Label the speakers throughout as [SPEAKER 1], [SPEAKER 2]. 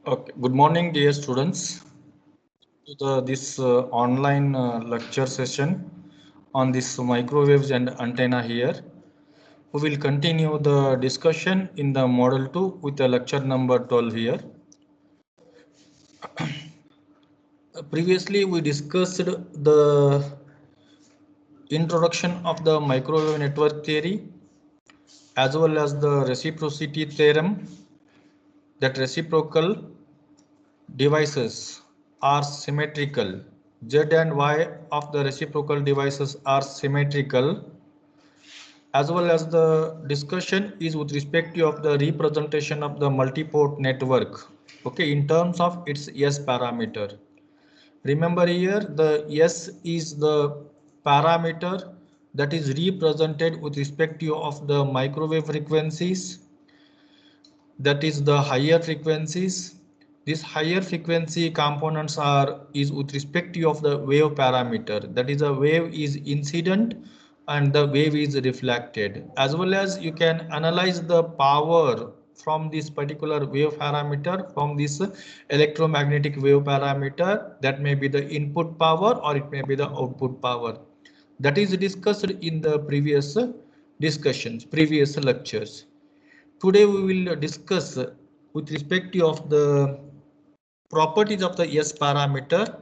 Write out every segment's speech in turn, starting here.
[SPEAKER 1] Okay. Good morning, dear students. To this online lecture session on this microwaves and antenna here. We will continue the discussion in the model 2 with the lecture number 12 here. Previously, we discussed the introduction of the microwave network theory as well as the reciprocity theorem, that reciprocal devices are symmetrical. Z and Y of the reciprocal devices are symmetrical, as well as the discussion is with respect to of the representation of the multiport network. Okay, in terms of its S parameter. Remember here the S is the parameter that is represented with respect to of the microwave frequencies, that is the higher frequencies. These higher frequency components are is with respect to of the wave parameter, that is a wave is incident and the wave is reflected, as well as you can analyze the power from this particular wave parameter, from this electromagnetic wave parameter, that may be the input power or it may be the output power. That is discussed in the previous discussions, previous lectures. Today we will discuss with respect to of the properties of the S parameter.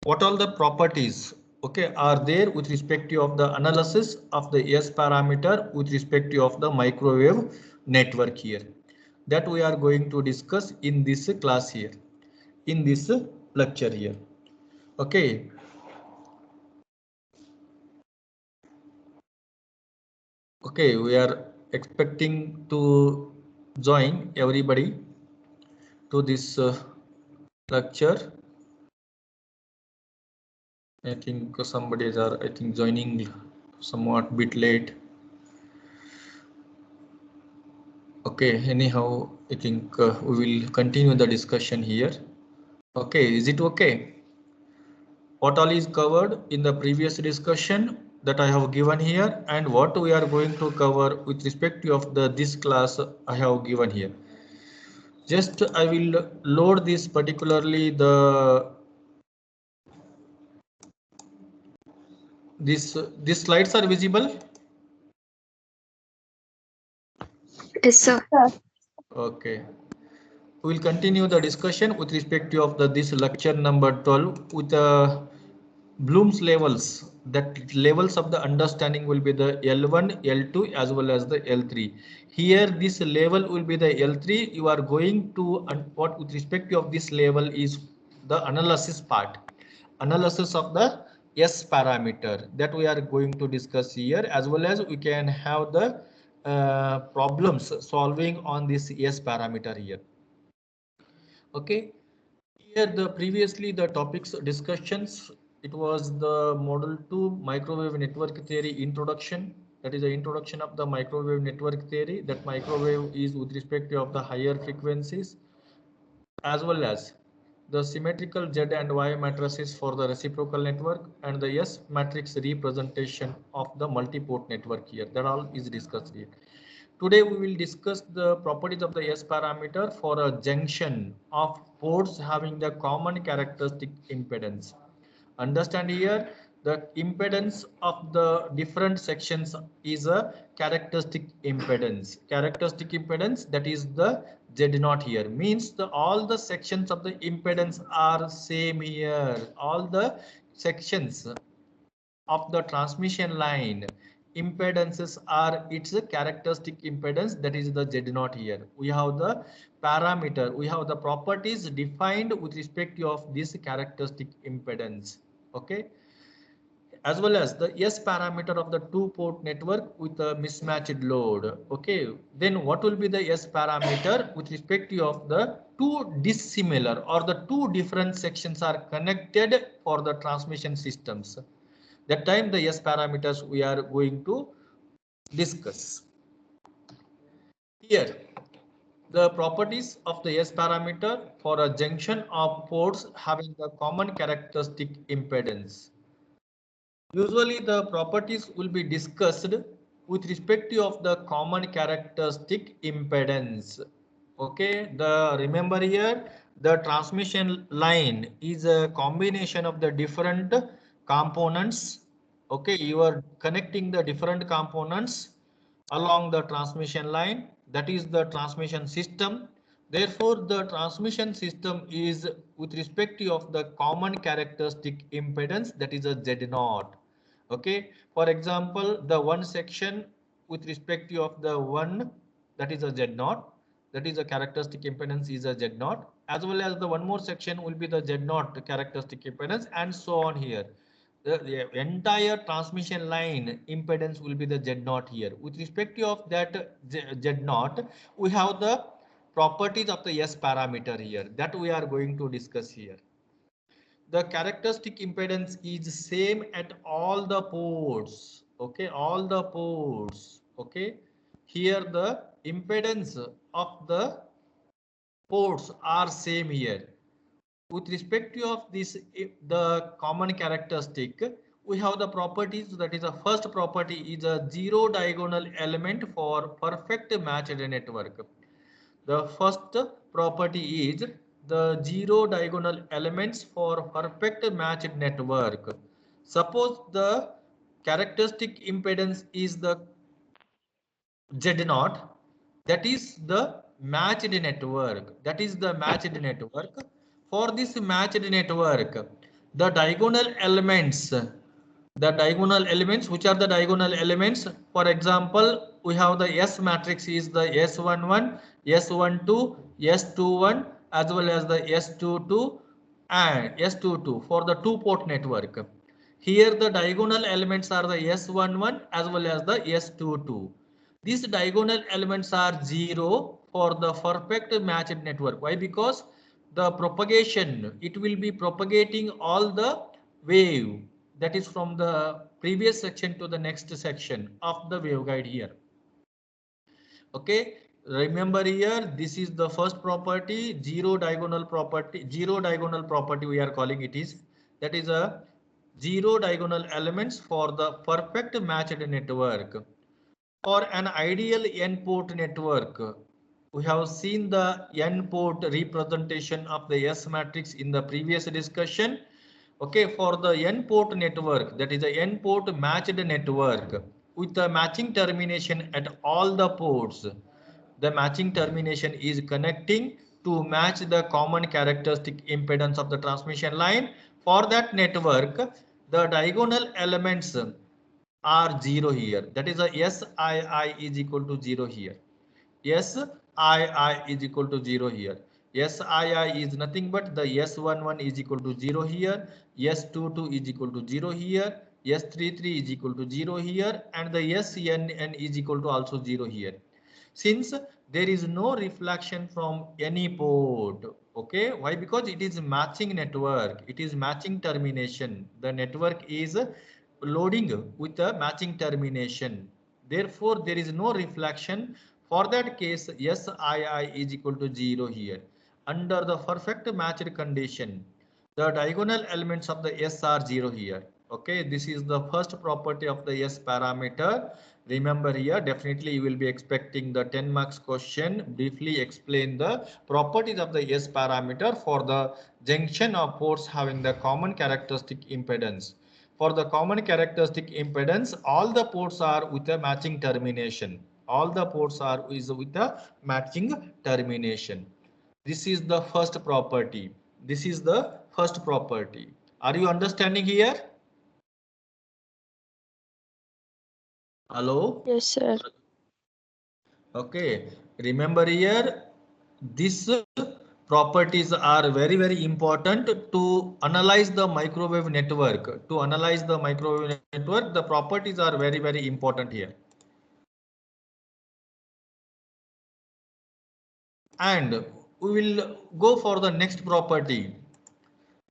[SPEAKER 1] What all the properties, okay, are there with respect to of the analysis of the S parameter with respect to of the microwave network here, that we are going to discuss in this class here, in this lecture here. Okay. Okay, we are expecting to join everybody to this lecture. I think somebody is joining somewhat bit late. Okay, anyhow, I think we will continue the discussion here. Okay, is it okay? What all is covered in the previous discussion that I have given here, and what we are going to cover with respect to of the this class I have given here. Just I will load this particularly these slides are visible.
[SPEAKER 2] Yes, sir.
[SPEAKER 1] Okay. We will continue the discussion with respect to of the this lecture number 12 with Bloom's levels. That levels of the understanding will be the L1, L2 as well as the L3. Here this level will be the L3. You are going to what with respect to of this level is the analysis part. Analysis of the S parameter that we are going to discuss here, as well as we can have the problems solving on this S parameter here. Okay, here the previously the topics discussions, it was the model 2 microwave network theory introduction, that is the introduction of the microwave network theory, that microwave is with respect to of the higher frequencies, as well as the symmetrical Z and Y matrices for the reciprocal network and the S matrix representation of the multiport network here. That all is discussed here. Today we will discuss the properties of the S parameter for a junction of ports having the common characteristic impedance. Understand here the impedance of the different sections is a characteristic impedance. Characteristic impedance, that is the Z0 here, means the all the sections of the impedance are same here. All the sections of the transmission line impedances are its characteristic impedance, that is the Z0 here. We have the parameter, we have the properties defined with respect to of this characteristic impedance. Okay, as well as the S parameter of the two-port network with a mismatched load. Okay, then what will be the S parameter with respect to of the two dissimilar or the two different sections are connected for the transmission systems. That time the S parameters we are going to discuss. Here, the properties of the S parameter for a junction of ports having the common characteristic impedance. Usually the properties will be discussed with respect to of the common characteristic impedance. Okay, the remember here the transmission line is a combination of the different components. Okay, you are connecting the different components along the transmission line. That is the transmission system. Therefore, the transmission system is with respect to of the common characteristic impedance, that is a Z0. Okay, for example, the one section with respect to of the one, that is a Z0, that is a characteristic impedance is a Z0, as well as the one more section will be the Z0 characteristic impedance, and so on here. The entire transmission line impedance will be the Z0 here. With respect to of that Z0, we have the properties of the S parameter here that we are going to discuss here. The characteristic impedance is same at all the ports. Okay, all the ports. Okay, here the impedance of the ports are same here. With respect to of this, the common characteristic, we have the properties, that is the first property is a zero diagonal element for perfect matched network. The first property is the zero diagonal elements for perfect matched network. Suppose the characteristic impedance is the Z naught, that is the matched network. That is the matched network. For this matched network, the diagonal elements, which are the diagonal elements? For example, we have the S matrix is the S11, S12, S21, as well as the S22 and S22 for the two port network. Here the diagonal elements are the S11 as well as the S22. These diagonal elements are 0 for the perfect matched network. Why? Because the propagation, it will be propagating all the wave, that is from the previous section to the next section of the waveguide here. Okay, remember here, this is the first property, zero diagonal property we are calling it is, that is a zero diagonal elements for the perfect matched network. For an ideal n-port network, we have seen the n-port representation of the S matrix in the previous discussion. Okay, for the n-port network, that is a n-port matched network with the matching termination at all the ports. The matching termination is connecting to match the common characteristic impedance of the transmission line. For that network, the diagonal elements are 0 here. That is a SII is equal to 0 here. SII is equal to 0 here. SII is nothing but the S11 is equal to 0 here. S22 is equal to 0 here. S33 is equal to 0 here. And the SNN is equal to also 0 here. Since there is no reflection from any port. Okay, why? Because it is matching network, it is matching termination, the network is loading with a matching termination, therefore there is no reflection. For that case, SII is equal to 0 here. Under the perfect matched condition, the diagonal elements of the S are 0 here. Okay, this is the first property of the S parameter. Remember here, definitely you will be expecting the 10 marks question. Briefly explain the properties of the S parameter for the junction of ports having the common characteristic impedance. For the common characteristic impedance, all the ports are with a matching termination. All the ports are with a matching termination. This is the first property. This is the first property. Are you understanding here? Hello?
[SPEAKER 2] Yes, sir.
[SPEAKER 1] Okay. Remember here, these properties are very important to analyze the microwave network. To analyze the microwave network, the properties are very important here. And we will go for the next property.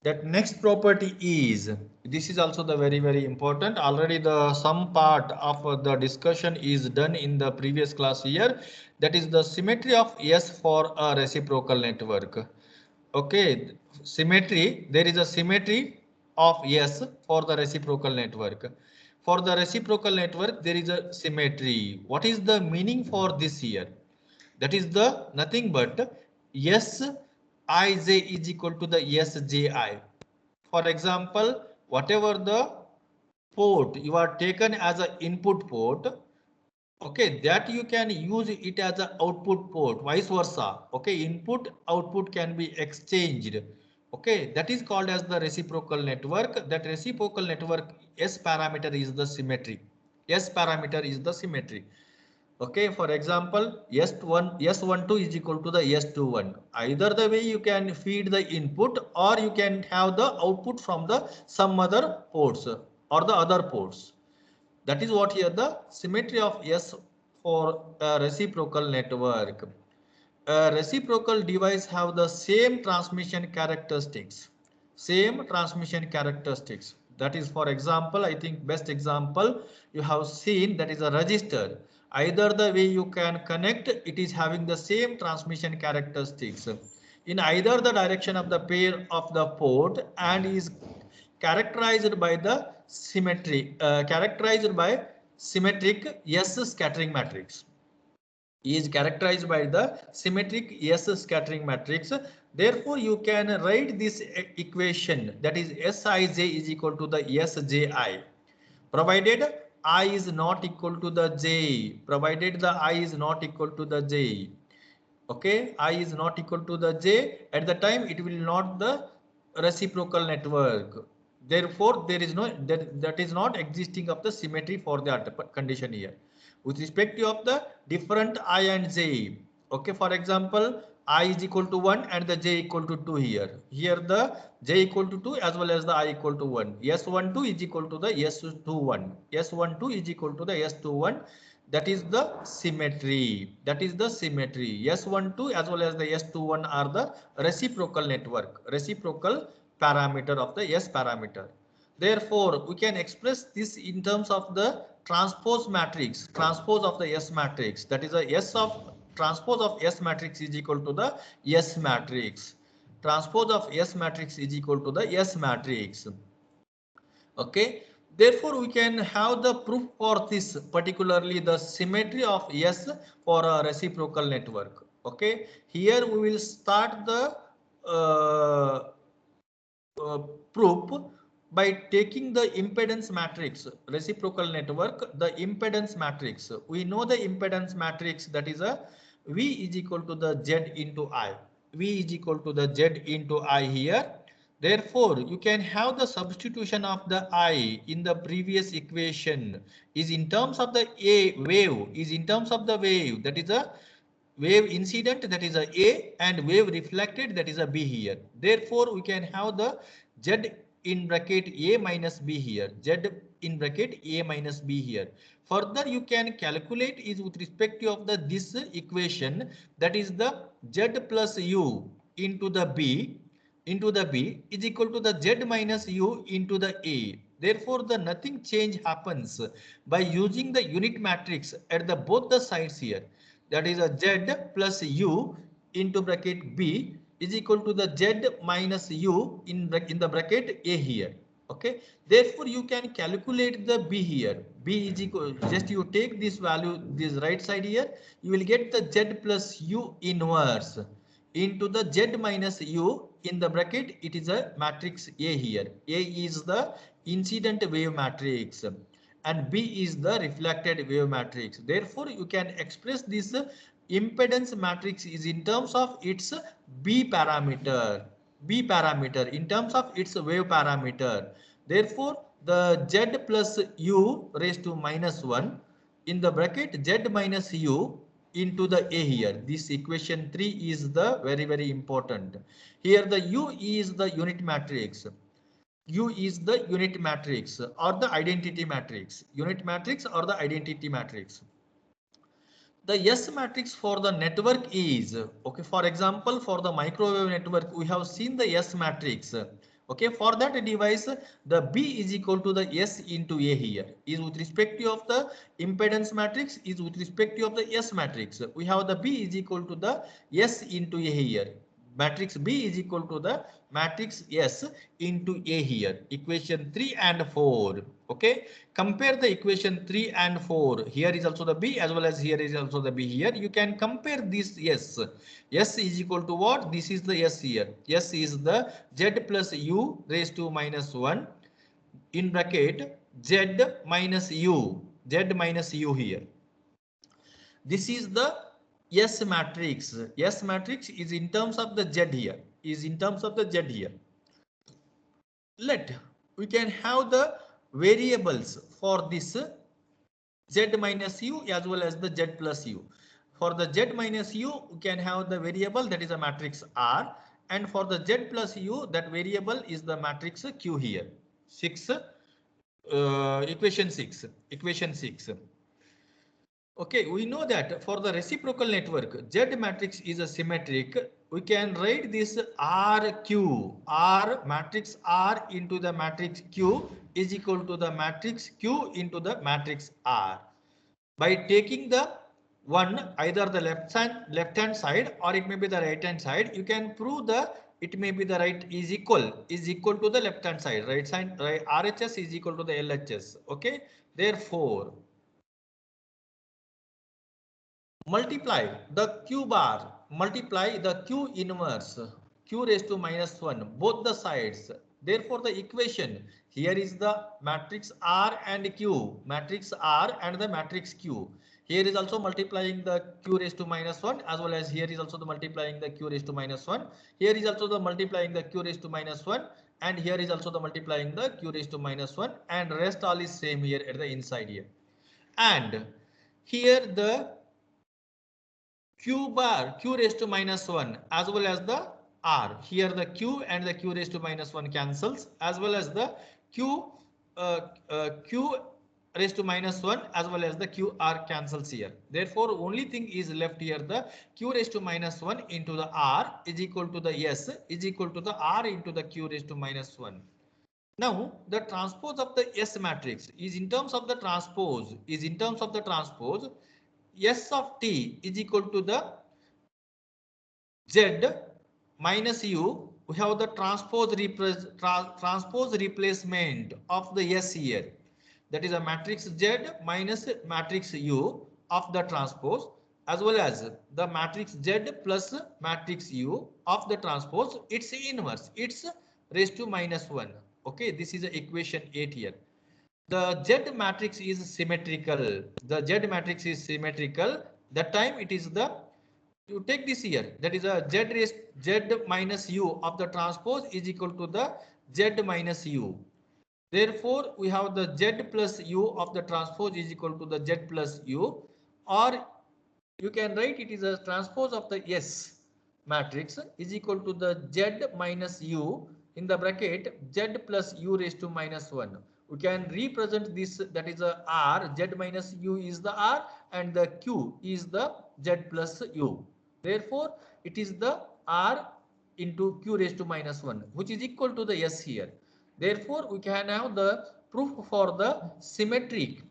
[SPEAKER 1] That next property is, this is also the very important. Already the some part of the discussion is done in the previous class here. That is the symmetry of S for a reciprocal network. Okay, symmetry, there is a symmetry of S for the reciprocal network. For the reciprocal network, there is a symmetry. What is the meaning for this here? That is the nothing but Sij is equal to the Sji. For example, whatever the port you are taken as an input port, okay, that you can use it as an output port, vice versa. Okay, input output can be exchanged. Okay, that is called as the reciprocal network. That reciprocal network S parameter is the symmetry. S parameter is the symmetry. Okay, for example, S12 is equal to the S21. Either the way you can feed the input or you can have the output from the some other ports or the other ports. That is what here the symmetry of S for a reciprocal network. A reciprocal device have the same transmission characteristics. Same transmission characteristics. That is, for example, I think best example you have seen, that is a register. Either the way you can connect, it is having the same transmission characteristics in either the direction of the pair of the port and is characterized by the symmetry, characterized by symmetric S scattering matrix. Is characterized by the symmetric S scattering matrix. Therefore, you can write this equation, that is Sij is equal to the Sji, provided I is not equal to the j, provided the I is not equal to the j. Okay, I is not equal to the j, at the time it will not the reciprocal network. Therefore, there is no that is not existing of the symmetry for that condition here. With respect to of the different I and j. Okay, for example, I is equal to 1 and the j equal to 2 here. Here the j equal to 2 as well as the I equal to 1. S12 is equal to the S21. S12 is equal to the S21. That is the symmetry. That is the symmetry. S12 as well as the S21 are the reciprocal network, reciprocal parameter of the S parameter. Therefore, we can express this in terms of the transpose matrix, transpose of the S matrix. That is a S of transpose of S matrix is equal to the S matrix. Transpose of S matrix is equal to the S matrix. Okay, therefore we can have the proof for this, particularly the symmetry of S for a reciprocal network. Okay, here we will start the uh, uh, proof by taking the impedance matrix, reciprocal network, the impedance matrix. We know the impedance matrix, that is a V is equal to the Z into I. V is equal to the Z into I here. Therefore, you can have the substitution of the I in the previous equation is in terms of the A wave, is in terms of the wave, that is a wave incident, that is a and wave reflected, that is a B here. Therefore, we can have the Z in bracket A minus B here, Z in bracket A minus B here. Further, you can calculate is with respect of the this equation, that is the Z plus U into the B is equal to the Z minus U into the A. Therefore, the nothing change happens by using the unit matrix at the both the sides here. That is a Z plus U into bracket B is equal to the Z minus U in the bracket A here. Okay. Therefore, you can calculate the B here. B is equal, just you take this value, this right side here, you will get the Z plus U inverse into the Z minus U in the bracket. It is a matrix A here. A is the incident wave matrix and B is the reflected wave matrix. Therefore, you can express this impedance matrix is in terms of its B parameter. B parameter in terms of its wave parameter. Therefore, the Z plus U raised to minus 1 in the bracket Z minus U into the A here. This equation 3 is the very important. Here the U is the unit matrix. U is the unit matrix or the identity matrix. Unit matrix or the identity matrix. The S matrix for the network is, okay, for example, for the microwave network, we have seen the S matrix. Okay, for that device, the B is equal to the S into A here. Is with respect to of the impedance matrix, is with respect to of the S matrix. We have the B is equal to the S into A here. matrix B is equal to the matrix S into A here. Equation 3 and 4. Okay. Compare the equation 3 and 4. Here is also the B as well as here is also the B here. You can compare this S. S is equal to what? This is the S here. S is the Z plus U raised to minus 1 in bracket Z minus U. Z minus U here. This is the S matrix. S matrix is in terms of the Z here. Is in terms of the Z here. Let we can have the variables for this Z minus U as well as the Z plus U. For the Z minus U, we can have the variable that is a matrix R, and for the Z plus U, that variable is the matrix Q here. Equation 6. Equation 6. Okay, we know that for the reciprocal network, Z matrix is a symmetric. We can write this RQ, R matrix R into the matrix Q is equal to the matrix Q into the matrix R. By taking the one either the left hand side or it may be the right hand side, you can prove the it may be the right is equal to the left hand side. Right side right, RHS is equal to the LHS. Okay, therefore multiply the q bar, multiply the q inverse, q raised to minus 1, both the sides. Therefore, the equation here is the matrix R and Q, matrix R and the matrix Q. Here is also multiplying the q raised to minus 1 as well as here is also the multiplying the q raised to minus 1. Here is also the multiplying the q raised to minus 1 and here is also the multiplying the q raised to minus 1 and rest all is same here at the inside here. And here the q bar, q raised to minus 1 as well as the r. Here the q and the q raised to minus 1 cancels as well as the q raised to minus 1 as well as the qr cancels here. Therefore, only thing is left here the q raised to minus 1 into the r is equal to the s is equal to the r into the q raised to minus 1. Now, the transpose of the S matrix is in terms of the transpose S of t is equal to the Z minus U. We have the transpose replacement of the S here. That is a matrix Z minus matrix U of the transpose as well as the matrix Z plus matrix U of the transpose. Its inverse. It's raised to minus 1. Okay, this is equation 8 here. The Z matrix is symmetrical. The Z matrix is symmetrical. That time it is the, you take this here, that is a Z minus U of the transpose is equal to the Z minus U. Therefore, we have the Z plus U of the transpose is equal to the Z plus U, or you can write it is a transpose of the S matrix is equal to the Z minus U in the bracket Z plus U raised to minus 1. We can represent this, that is a R, Z minus U is the R and the Q is the Z plus U. Therefore, it is the R into Q raised to minus 1 which is equal to the S here. Therefore, we can have the proof for the symmetry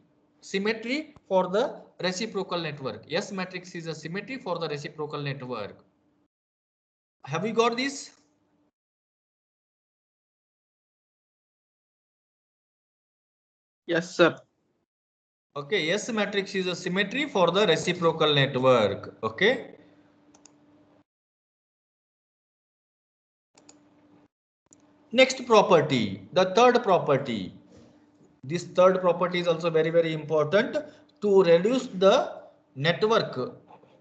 [SPEAKER 1] for the reciprocal network. S matrix is a symmetry for the reciprocal network. Have we got this?
[SPEAKER 3] Yes, sir.
[SPEAKER 1] Okay, S matrix is a symmetry for the reciprocal network. Okay. Next property, the third property. This third property is also very important. To reduce the network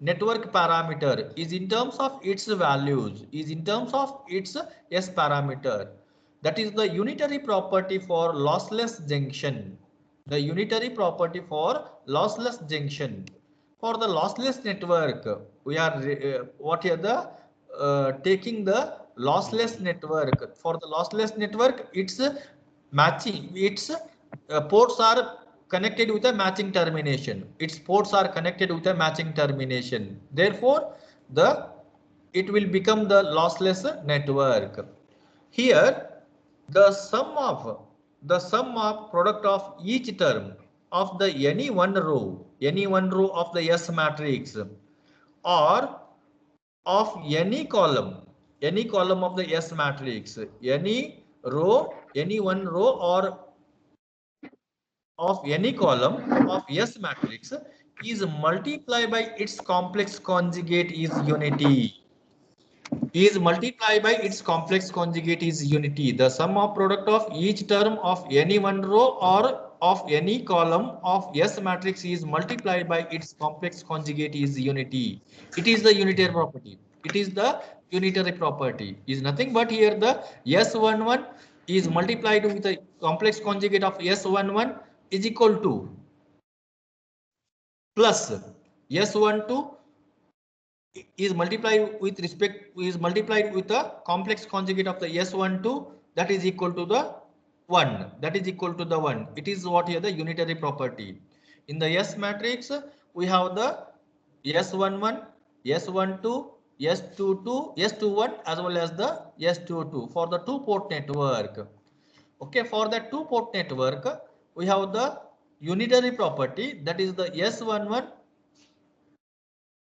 [SPEAKER 1] parameter is in terms of its values, is in terms of its S parameter. That is the unitary property for lossless junction. The unitary property for lossless junction. For the lossless network, we are what here the taking the lossless network. For the lossless network, it's matching. Its ports are connected with a matching termination. Its ports are connected with a matching termination. Therefore, it will become the lossless network. Here, the sum of product of each term of the any one row of the S matrix or of any column any column of the S matrix, any row, any one row or of any column of S matrix is multiplied by its complex conjugate is unity. Is multiplied by its complex conjugate is unity. The sum of product of each term of any one row or of any column of S matrix is multiplied by its complex conjugate is unity. It is the unitary property. It is the unitary property. Is nothing but here the S11 is multiplied with the complex conjugate of S11 is equal to plus S12 is multiplied with the complex conjugate of the S12 that is equal to the 1, that is equal to the 1. It is what here the unitary property. In the S matrix we have the S11, S12, S22, S21 as well as the S22 for the two port network. Okay, for the two port network we have the unitary property, that is the S11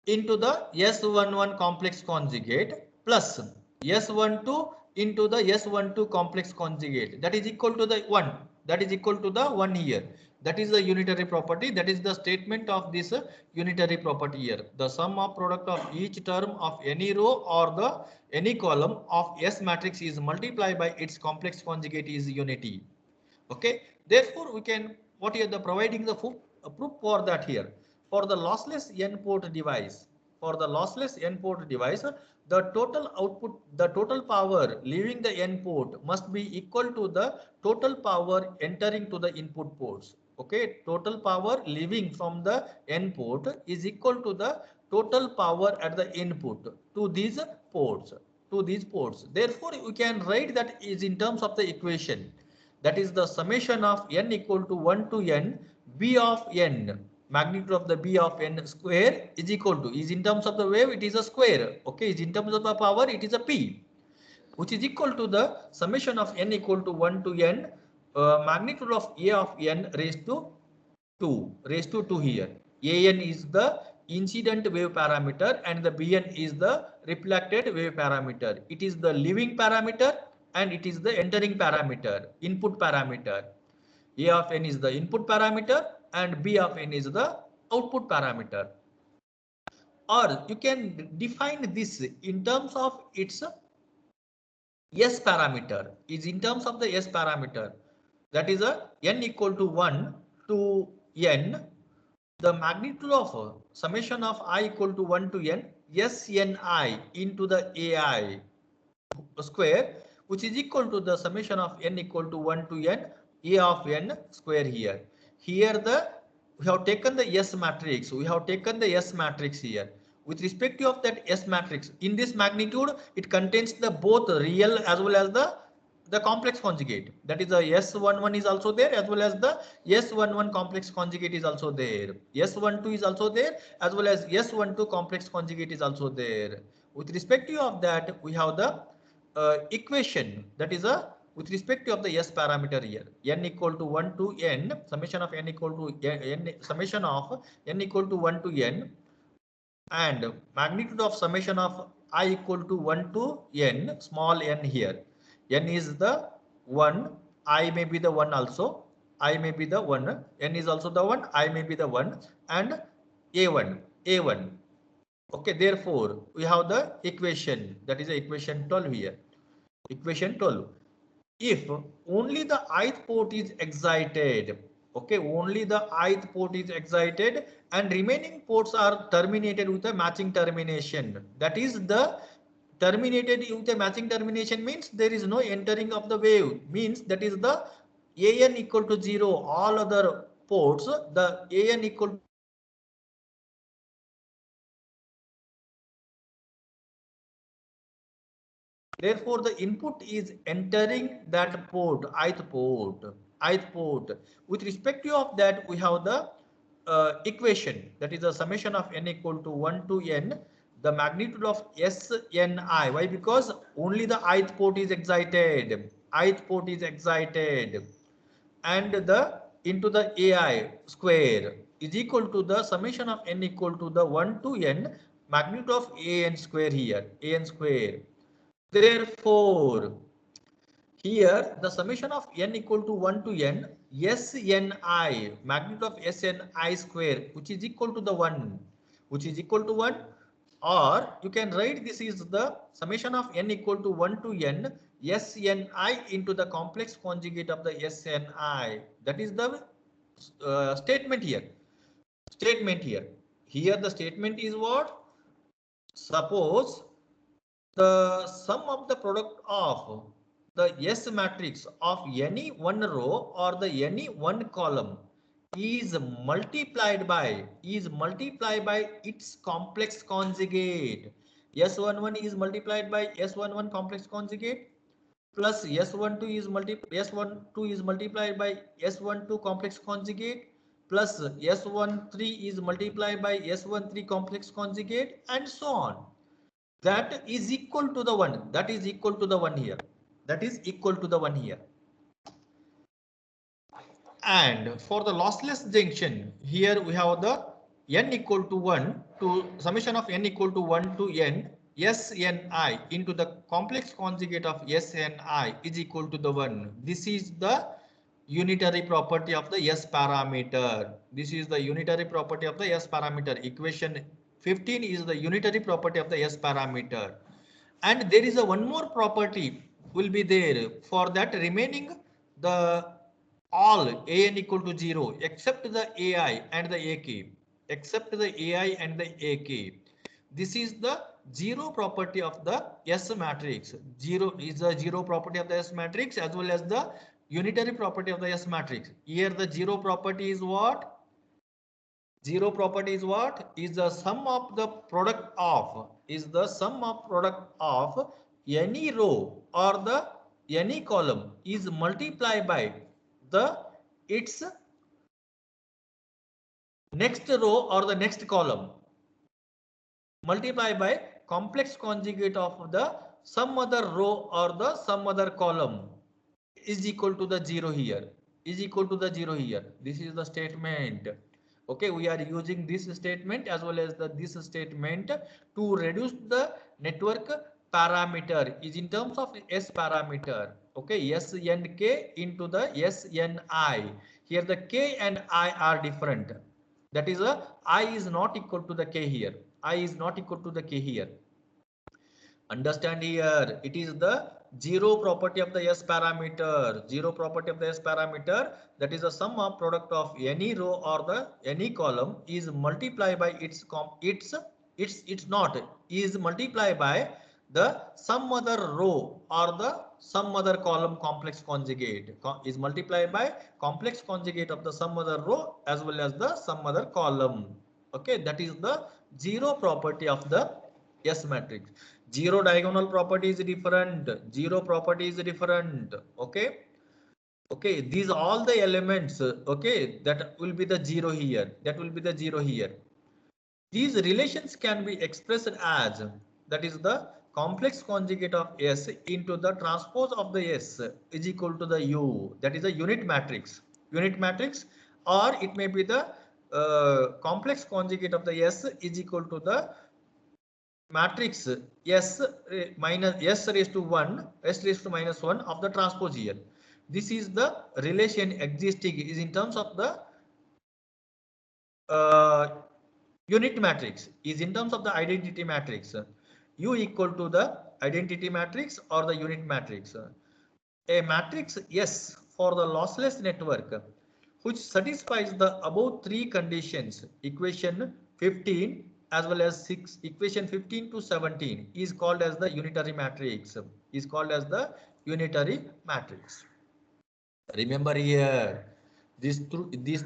[SPEAKER 1] into the S11 complex conjugate plus S12 into the S12 complex conjugate, that is equal to the 1, that is equal to the 1 here. That is the unitary property, that is the statement of this unitary property here. The sum of product of each term of any row or the any column of S matrix is multiplied by its complex conjugate is unity. Okay, therefore we can what here the providing the proof for that here. For the lossless n port device, for the lossless n port device, the total output, the total power leaving the n port must be equal to the total power entering to the input ports. Okay, total power leaving from the n port is equal to the total power at the input to these ports, therefore we can write that is in terms of the equation, that is the summation of n equal to 1 to n b of n, magnitude of the b of n square is equal to, is in terms of the wave it is a square, okay, is in terms of the power it is a p, which is equal to the summation of n equal to 1 to n magnitude of a of n raised to 2 here. An is the incident wave parameter and the bn is the reflected wave parameter. It is the leaving parameter and it is the entering parameter, input parameter. A of n is the input parameter and b of n is the output parameter. Or you can define this in terms of its S parameter, is in terms of the S parameter, that is a n equal to 1 to n, the magnitude of summation of I equal to 1 to n Sni into the ai square, which is equal to the summation of n equal to 1 to n a of n square here. Here we have taken the S matrix, here. With respect to of that S matrix, in this magnitude it contains the both real as well as the complex conjugate, that is the S11 is also there as well as the S11 complex conjugate is also there. S12 is also there as well as S12 complex conjugate is also there. With respect to of that we have the equation, that is a with respect to of the S parameter here, n equal to 1 to n, summation of n equal to n, summation of n equal to 1 to n, and magnitude of summation of I equal to 1 to n, small n here. N is the 1, I may be the 1 also, I may be the 1, n is also the 1, I may be the 1, and a1. Okay, therefore we have the equation, that is the equation 12 here. Equation 12. If only the ith port is excited, okay, only the ith port is excited and remaining ports are terminated with a matching termination, that is the terminated with a matching termination means there is no entering of the wave, means that is the an equal to 0, all other ports the an equal therefore, the input is entering that port, ith port. With respect to of that, we have the equation, that is the summation of n equal to 1 to n, the magnitude of Sni. Why? Because only the ith port is excited. And the into the ai square is equal to the summation of n equal to the 1 to n magnitude of an square here, an square. Therefore, here the summation of n equal to 1 to n Sni, magnitude of Sni square, which is equal to the 1, which is equal to 1, or you can write this is the summation of n equal to 1 to n Sni into the complex conjugate of the Sni. That is the statement here. Statement here. Here the statement is what? Suppose the sum of the product of the S matrix of any one row or the any one column is multiplied by its complex conjugate. S11 is multiplied by S11 complex conjugate plus S12 is multiplied by S12 complex conjugate plus S13 is multiplied by S13 complex conjugate and so on. That is equal to the 1. That is equal to the 1 here. That is equal to the 1 here. And for the lossless junction, here we have the n equal to 1 to summation of n equal to 1 to n Sni into the complex conjugate of Sni is equal to the 1. This is the unitary property of the S parameter. This is the unitary property of the S parameter. Equation 15 is the unitary property of the S parameter. And there is a one more property will be there for that remaining the all an equal to 0 except the ai and the ak, except the ai and the ak. This is the zero property of the S matrix. Zero is the zero property of the S matrix as well as the unitary property of the S matrix. Here the zero property is what? Zero property is what? Is the sum of the product of, is the sum of product of any row or the any column is multiplied by the its next row or the next column, multiply by complex conjugate of the some other row or the some other column is equal to the 0 here, is equal to the 0 here. This is the statement. Okay, we are using this statement as well as this statement to reduce the network parameter is in terms of S parameter. Okay, S and K into the S and I. Here the K and I are different. That is a I is not equal to the K here. I is not equal to the K here. Understand here, it is the zero property of the S parameter. Zero property of the S parameter, that is the sum of product of any row or the any column is multiplied by its not is multiplied by the some other row or the some other column complex conjugate is multiplied by complex conjugate of the some other row as well as the some other column. Okay, that is the zero property of the S matrix. Zero diagonal property is different. Zero property is different. Okay. Okay. These all the elements. Okay. That will be the zero here. That will be the zero here. These relations can be expressed as that is the complex conjugate of S into the transpose of the S is equal to the U. That is a unit matrix. Unit matrix, or it may be the complex conjugate of the S is equal to the matrix S minus S raised to 1, S raised to minus 1 of the transpose here. This is the relation existing is in terms of the unit matrix, is in terms of the identity matrix. U equal to the identity matrix or the unit matrix. A matrix S for the lossless network which satisfies the above three conditions, equation 15 as well as 6, equation 15 to 17 is called as the unitary matrix, is called as the unitary matrix. Remember here, these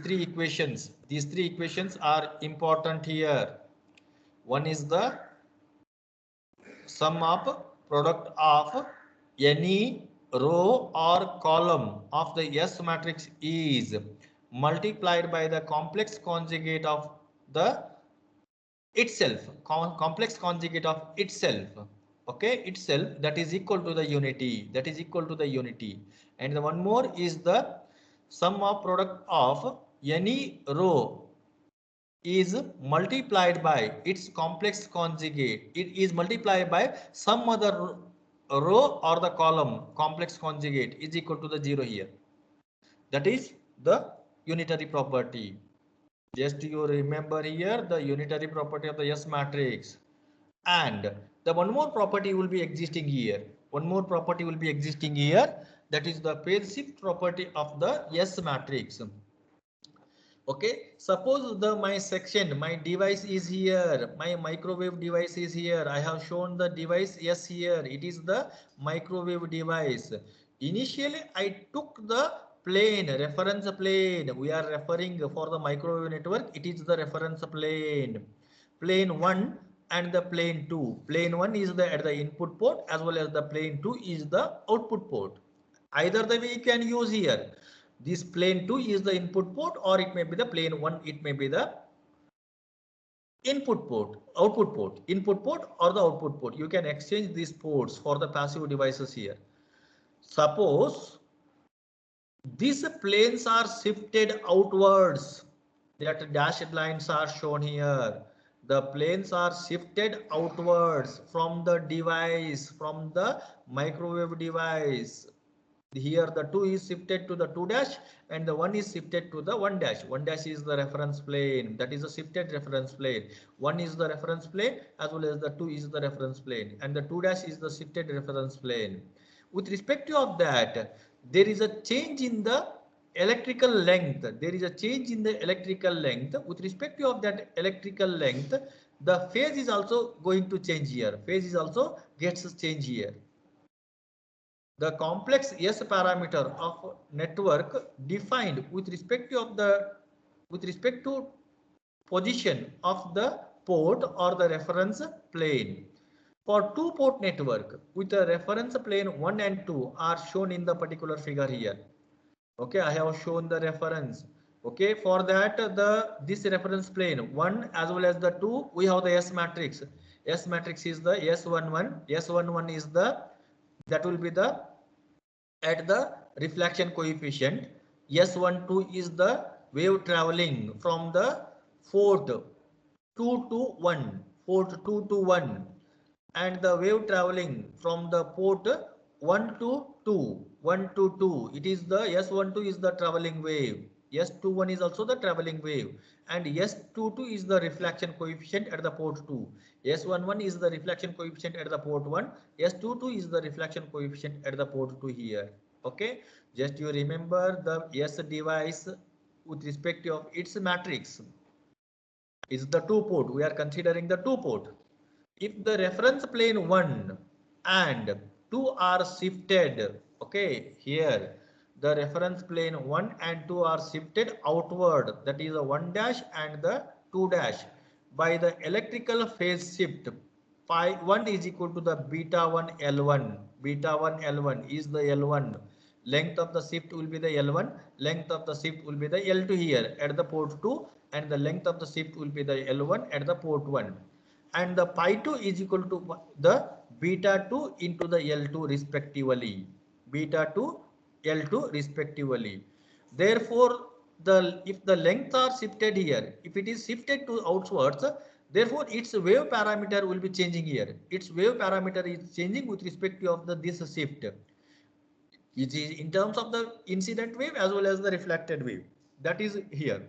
[SPEAKER 1] three equations are important here. One is the sum of product of any row or column of the S matrix is multiplied by the complex conjugate of the itself, complex conjugate of itself. Okay, itself, that is equal to the unity, that is equal to the unity. And the one more is the sum of product of any row is multiplied by its complex conjugate. It is multiplied by some other row or the column complex conjugate is equal to the 0 here. That is the unitary property. Just you remember here the unitary property of the S matrix. And the one more property will be existing here. One more property will be existing here. That is the phase shift property of the S matrix. Okay, suppose my section, my device is here, my microwave device is here. I have shown the device S here. It is the microwave device. Initially, I took the plane, reference plane. We are referring for the microwave network. It is the reference plane. Plane 1 and the plane 2. Plane 1 is the at the input port as well as the plane 2 is the output port. Either the way you can use here. This plane 2 is the input port or it may be the plane 1, it may be the input port, output port, input port or the output port. You can exchange these ports for the passive devices here. Suppose these planes are shifted outwards. That dashed lines are shown here. The planes are shifted outwards from the device, from the microwave device. Here the 2 is shifted to the 2 dash and the 1 is shifted to the 1 dash. 1 dash is the reference plane, that is a shifted reference plane. 1 is the reference plane as well as the 2 is the reference plane and the 2 dash is the shifted reference plane. With respect to of that, there is a change in the electrical length. There is a change in the electrical length. With respect to of that electrical length, the phase is also going to change here. Phase is also gets change here. The complex S parameter of network defined with respect to position of the port or the reference plane. For two port network with the reference plane 1 and 2 are shown in the particular figure here. Okay, I have shown the reference. Okay, for that this reference plane 1 as well as the 2 we have the S matrix. S matrix is the S11. S11 is the that will be the at the reflection coefficient. S12 is the wave traveling from the port 2 to 1, port 2 to 1 and the wave traveling from the port 1 to 2, 1 to 2. It is the S12 is the traveling wave. S21 is also the traveling wave and S22 is the reflection coefficient at the port 2. S11 is the reflection coefficient at the port 1. S22 is the reflection coefficient at the port 2 here. Okay, just you remember the S device with respect of its matrix is the 2 port. We are considering the 2 port. If the reference plane 1 and 2 are shifted, okay, here the reference plane 1 and 2 are shifted outward, that is a 1 dash and the 2 dash by the electrical phase shift. Pi 1 is equal to the beta 1 L1. Beta 1 L1 is the L1. Length of the shift will be the L1. Length of the shift will be the L2 here at the port 2 and the length of the shift will be the L1 at the port 1. And the pi 2 is equal to the beta 2 into the L2 respectively. Beta 2 L2 respectively. Therefore, if the length are shifted here, if it is shifted to outwards, therefore its wave parameter will be changing here. Its wave parameter is changing with respect to of this shift. It is in terms of the incident wave as well as the reflected wave. That is here.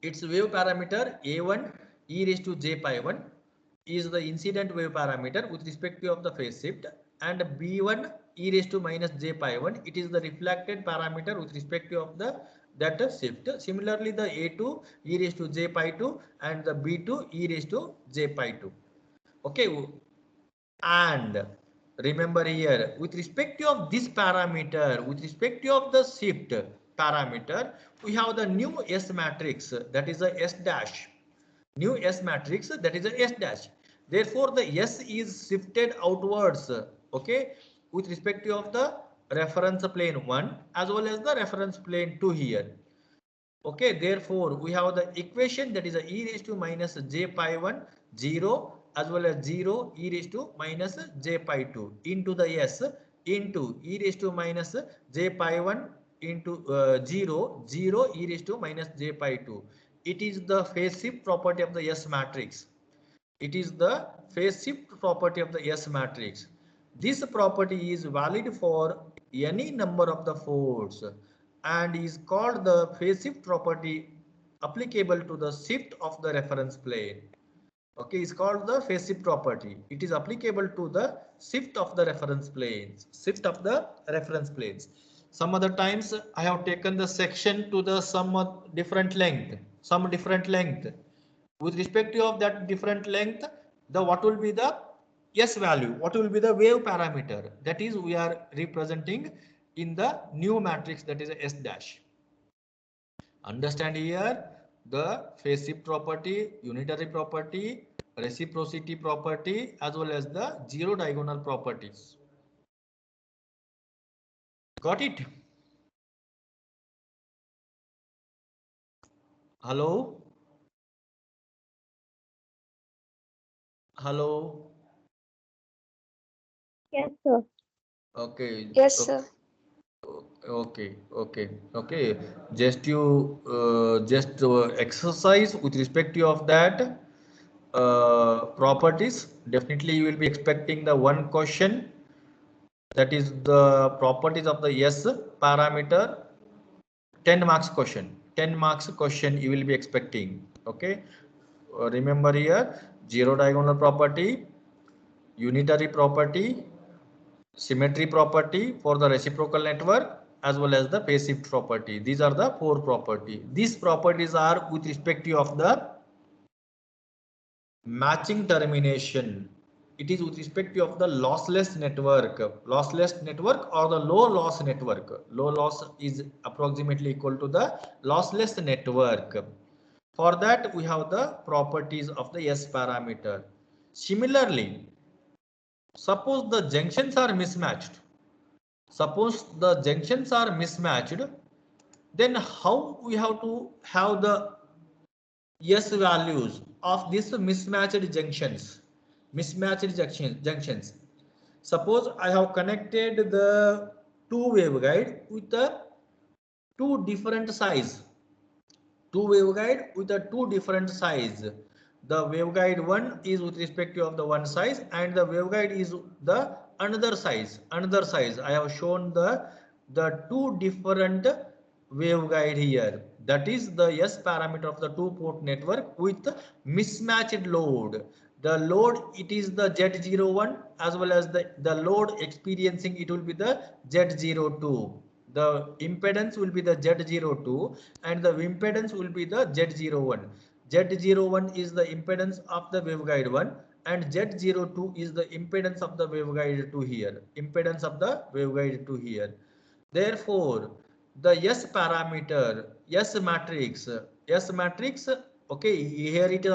[SPEAKER 1] Its wave parameter A1 e raised to j pi 1 is the incident wave parameter with respect to of the phase shift and B1 e raised to minus j pi 1 it is the reflected parameter with respect to of the that shift. Similarly, the A2 e raised to j pi 2 and the B2 e raised to j pi 2. Okay, and remember here with respect to of this parameter, with respect to of the shift parameter, we have the new S matrix that is a S dash. New S matrix that is a S dash. Therefore, the S is shifted outwards. Okay, with respect to of the reference plane 1 as well as the reference plane 2 here. Okay, therefore we have the equation that is a e raised to minus j pi 1 0 as well as 0 e raised to minus j pi 2 into the S into e raised to minus j pi 1 into 0 0 e raised to minus j pi 2. It is the phase shift property of the S matrix. It is the phase shift property of the S matrix. This property is valid for any number of the folds and is called the phase shift property applicable to the shift of the reference plane. Okay, it's called the phase shift property. It is applicable to the shift of the reference planes. Shift of the reference planes. Some other times I have taken the section to the some different length. With respect to of that different length, the what will be the S value? What will be the wave parameter? That is we are representing in the new matrix, that is a S dash. Understand here the phase shift property, unitary property, reciprocity property, as well as the zero diagonal properties. Got it? Hello? Hello?
[SPEAKER 2] Yes, sir.
[SPEAKER 1] Okay.
[SPEAKER 2] Yes, sir.
[SPEAKER 1] Okay. Just exercise with respect to of that properties. Definitely you will be expecting the one question, that is the properties of the S parameter. 10 marks question. 10 marks question you will be expecting. Okay. Remember here, zero diagonal property, unitary property, symmetry property for the reciprocal network, as well as the phase shift property. These are the four properties. These properties are with respect to of the matching termination. It is with respect to of the lossless network or the low loss network. Low loss is approximately equal to the lossless network. For that we have the properties of the S parameter. Similarly, suppose the junctions are mismatched. Then how we have to have the S values of these mismatched junctions. Suppose I have connected the two waveguide with the two different size. Two waveguide with a two different size. The waveguide 1 is with respect to of the one size, and the waveguide is the another size. I have shown the two different waveguide here. That is the S parameter of the two port network with mismatched load. The load, it is the Z01, as well as the load experiencing it will be the Z02. The impedance will be the Z02 and the impedance will be the Z01. Z01 is the impedance of the waveguide 1 and Z02 is the impedance of the waveguide 2 here. Therefore, the S parameter, S matrix, okay, here it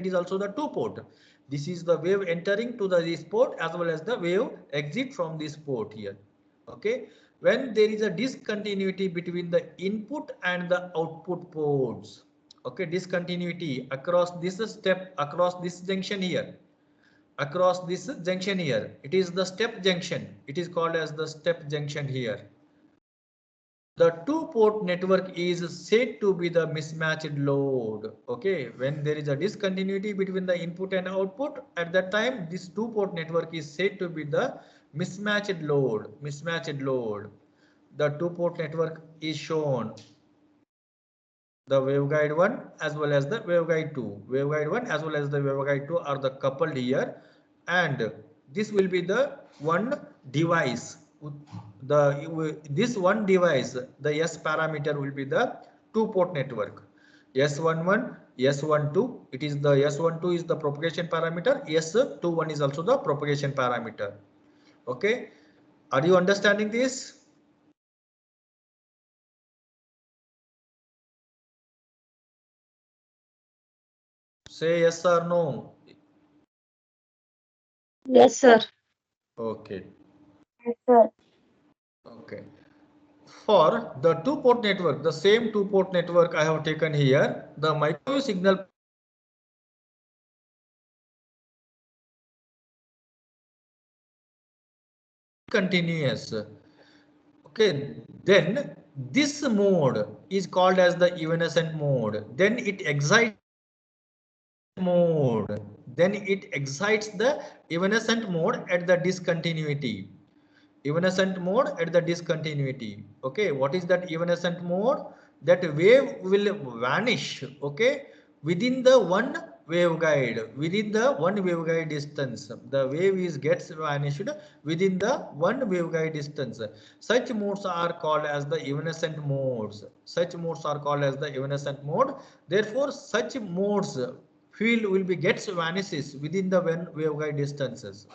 [SPEAKER 1] is also the two port. This is the wave entering to this port as well as the wave exit from this port here. Okay, when there is a discontinuity between the input and the output ports. Okay, discontinuity across this step, across this junction here. It is the step junction. It is called as the step junction here. The two port network is said to be the mismatched load. Okay, when there is a discontinuity between the input and output, at that time this two port network is said to be the mismatched load. The two port network is shown, the waveguide 1 as well as the waveguide 2. Waveguide 1 as well as the waveguide 2 are the coupled here, and this will be the one device. This one device, the S parameter will be the two port network. S11, S12, it is the S12 is the propagation parameter, S21 is also the propagation parameter. Okay, are you understanding this? Say yes or no.
[SPEAKER 2] Yes, sir.
[SPEAKER 1] Okay.
[SPEAKER 2] Yes, sir.
[SPEAKER 1] Okay. For the two port network, the same two port network I have taken here, the microwave signal continuous. Okay, then this mode is called as the evanescent mode. Then it excites mode. then it excites the evanescent mode at the discontinuity. Evanescent mode at the discontinuity. Okay, what is that evanescent mode? That wave will vanish, okay, within the one waveguide, within the one waveguide distance. The wave is gets vanished within the one waveguide distance. Such modes are called as the evanescent modes. Such modes are called as the evanescent mode. Therefore, such modes field will be gets vanishes within the one waveguide distances.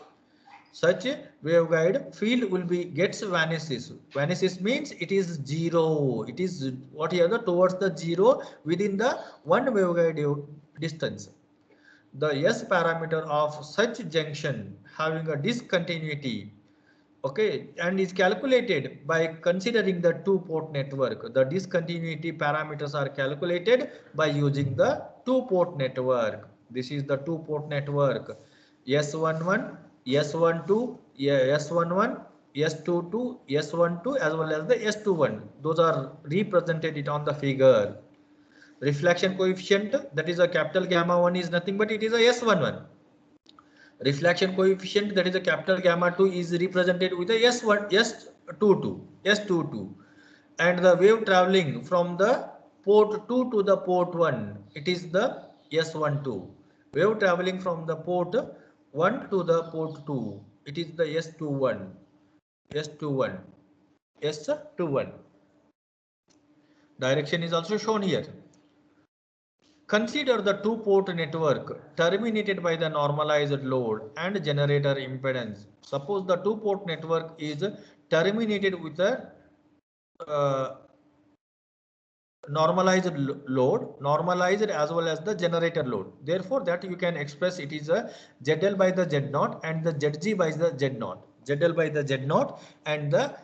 [SPEAKER 1] Such waveguide field will be gets vanishes. Vanishes means it is zero. It is what here the towards the zero within the one waveguide distance. The S parameter of such junction having a discontinuity, okay, and is calculated by considering the two-port network. The discontinuity parameters are calculated by using the two-port network. This is the two-port network. S11, S12, S11, S22, S12 as well as the S21. Those are represented it on the figure. Reflection coefficient, that is a capital gamma 1, is nothing but it is a S11. Reflection coefficient, that is a capital gamma 2, is represented with a S1, S22, and the wave traveling from the port 2 to the port 1, it is the S12. Wave traveling from the port 1 to the port 2, it is the S21, S21, S21. Direction is also shown here. Consider the two-port network terminated by the normalized load and generator impedance. Suppose the two-port network is terminated with a normalized load, normalized as well as the generator load. Therefore, that you can express it is a ZL by the Z0 and the ZG by the Z0. ZL by the Z0 and the